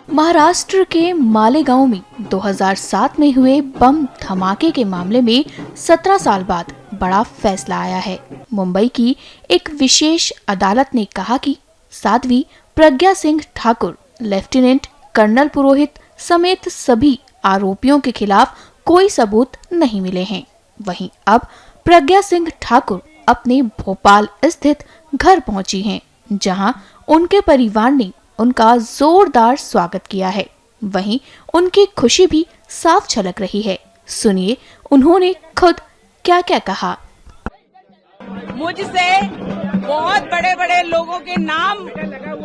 महाराष्ट्र के मालेगांव में 2007 में हुए बम धमाके के मामले में 17 साल बाद बड़ा फैसला आया है। मुंबई की एक विशेष अदालत ने कहा कि साध्वी प्रज्ञा सिंह ठाकुर, लेफ्टिनेंट कर्नल पुरोहित समेत सभी आरोपियों के खिलाफ कोई सबूत नहीं मिले हैं। वहीं अब प्रज्ञा सिंह ठाकुर अपने भोपाल स्थित घर पहुंची हैं, जहां उनके परिवार ने उनका जोरदार स्वागत किया है। वहीं उनकी खुशी भी साफ झलक रही है। सुनिए उन्होंने खुद क्या क्या कहा। मुझसे बहुत बड़े बड़े लोगों के नाम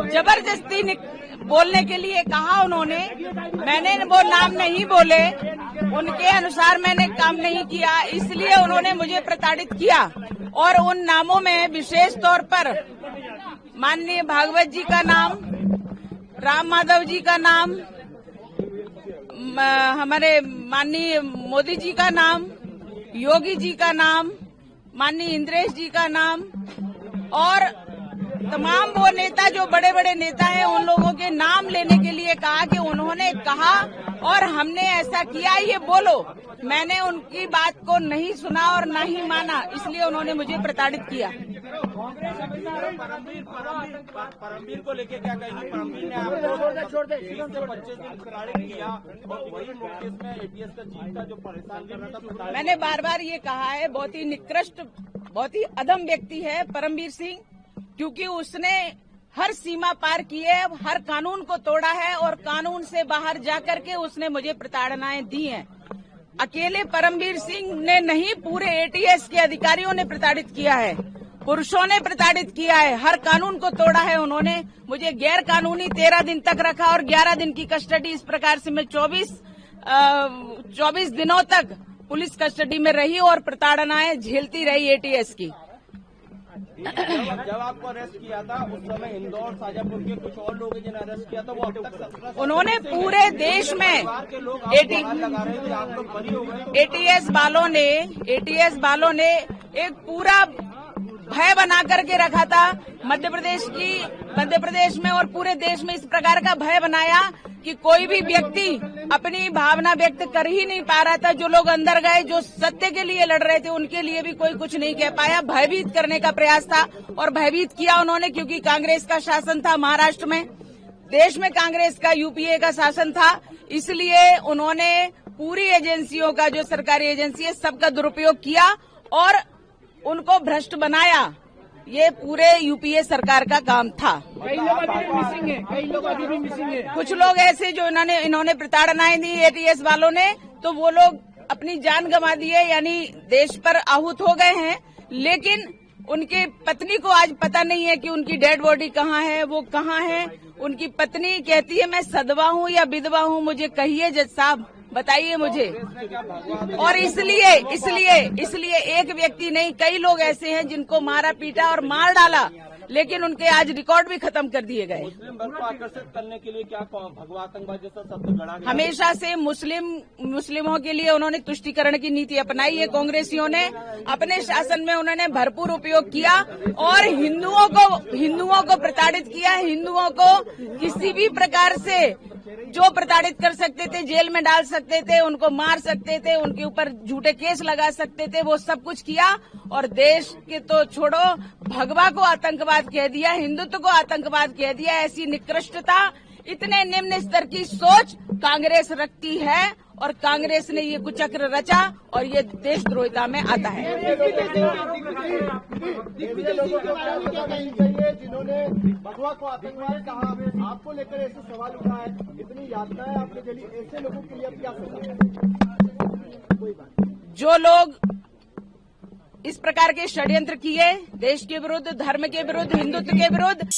जबरदस्ती बोलने के लिए कहा उन्होंने। मैंने वो नाम नहीं बोले, उनके अनुसार मैंने काम नहीं किया, इसलिए उन्होंने मुझे प्रताड़ित किया। और उन नामों में विशेष तौर पर माननीय भागवत जी का नाम, राम माधव जी का नाम, हमारे माननीय मोदी जी का नाम, योगी जी का नाम, माननीय इंद्रेश जी का नाम और तमाम वो नेता जो बड़े बड़े नेता हैं उन लोगों के नाम लेने के लिए कहा कि उन्होंने कहा और हमने ऐसा किया, ये बोलो। मैंने उनकी बात को नहीं सुना और न ही माना, इसलिए उन्होंने मुझे प्रताड़ित किया। परमवीर को लेके क्या कहेंगे? परमवीर ने आपको 20 से 25 दिन प्रताड़ित किया और वही नोटिस में एटीएस का चीफ था जो परेशान कर रहा था। मैंने बार बार ये कहा है, बहुत ही निकृष्ट, बहुत ही अधम व्यक्ति है परमवीर सिंह, क्योंकि उसने हर सीमा पार की है, हर कानून को तोड़ा है और कानून से बाहर जाकर के उसने मुझे प्रताड़नाएं दी हैं। अकेले परमवीर सिंह ने नहीं, पूरे एटीएस के अधिकारियों ने प्रताड़ित किया है, पुरुषों ने प्रताड़ित किया है, हर कानून को तोड़ा है। उन्होंने मुझे गैर कानूनी 13 दिन तक रखा और 11 दिन की कस्टडी। इस प्रकार से मैं 24 दिनों तक पुलिस कस्टडी में रही और प्रताड़नाएं झेलती रही एटीएस की। जब आपको अरेस्ट किया था उस समय इंदौर, शाजापुर के कुछ और लोग जिन्हें अरेस्ट किया था वो अब तक 17 उन्होंने पूरे देश में एटीएस वालों ने एक पूरा भय बना करके रखा था। मध्य प्रदेश में और पूरे देश में इस प्रकार का भय बनाया कि कोई भी व्यक्ति अपनी भावना व्यक्त कर ही नहीं पा रहा था। जो लोग अंदर गए, जो सत्य के लिए लड़ रहे थे, उनके लिए भी कोई कुछ नहीं कह पाया। भयभीत करने का प्रयास था और भयभीत किया उन्होंने, क्योंकि कांग्रेस का शासन था महाराष्ट्र में, देश में कांग्रेस का, यूपीए का शासन था। इसलिए उन्होंने पूरी एजेंसियों का, जो सरकारी एजेंसी है, सबका दुरुपयोग किया और उनको भ्रष्ट बनाया। ये पूरे यूपीए सरकार का काम था। कई लोग अभी भी मिसिंग है। कुछ लोग ऐसे जो इन्होंने प्रताड़नाएं दी एटीएस वालों ने, तो वो लोग अपनी जान गंवा दी है, यानी देश पर आहूत हो गए हैं। लेकिन उनकी पत्नी को आज पता नहीं है कि उनकी डेड बॉडी कहाँ है, वो कहाँ है। उनकी पत्नी कहती है, मैं सदवा हूँ या विधवा हूँ, मुझे कहिए जज साहब, बताइए मुझे। और इसलिए एक व्यक्ति नहीं, कई लोग ऐसे हैं जिनको मारा पीटा और मार डाला, लेकिन उनके आज रिकॉर्ड भी खत्म कर दिए गए। मुस्लिम वर्ग को आकर्षित करने के लिए क्या भगवा आतंकवाद जैसा शब्द गढ़ा गया? हमेशा से मुस्लिमों के लिए उन्होंने तुष्टीकरण की नीति अपनाई है। कांग्रेसियों ने अपने शासन में उन्होंने भरपूर उपयोग किया और हिंदुओं को प्रताड़ित किया। हिंदुओं को किसी भी प्रकार से जो प्रताड़ित कर सकते थे, जेल में डाल सकते थे, उनको मार सकते थे, उनके ऊपर झूठे केस लगा सकते थे, वो सब कुछ किया। और देश के तो छोड़ो, भगवा को आतंकवाद कह दिया, हिंदुत्व को आतंकवाद कह दिया। ऐसी निकृष्टता, इतने निम्न स्तर की सोच कांग्रेस रखती है और कांग्रेस ने ये कुचक्र रचा और ये देशद्रोहिता में आता है। जिन्होंने भगवा को आतंकवाद कहा, आपको लेकर ऐसे सवाल उठा है, इतनी यातनाएं आपने झेली, ऐसे लोगों के लिए अब क्या सजा? जो लोग इस प्रकार के षड्यंत्र किए, देश के विरुद्ध, धर्म के विरुद्ध, हिंदुत्व के विरुद्ध,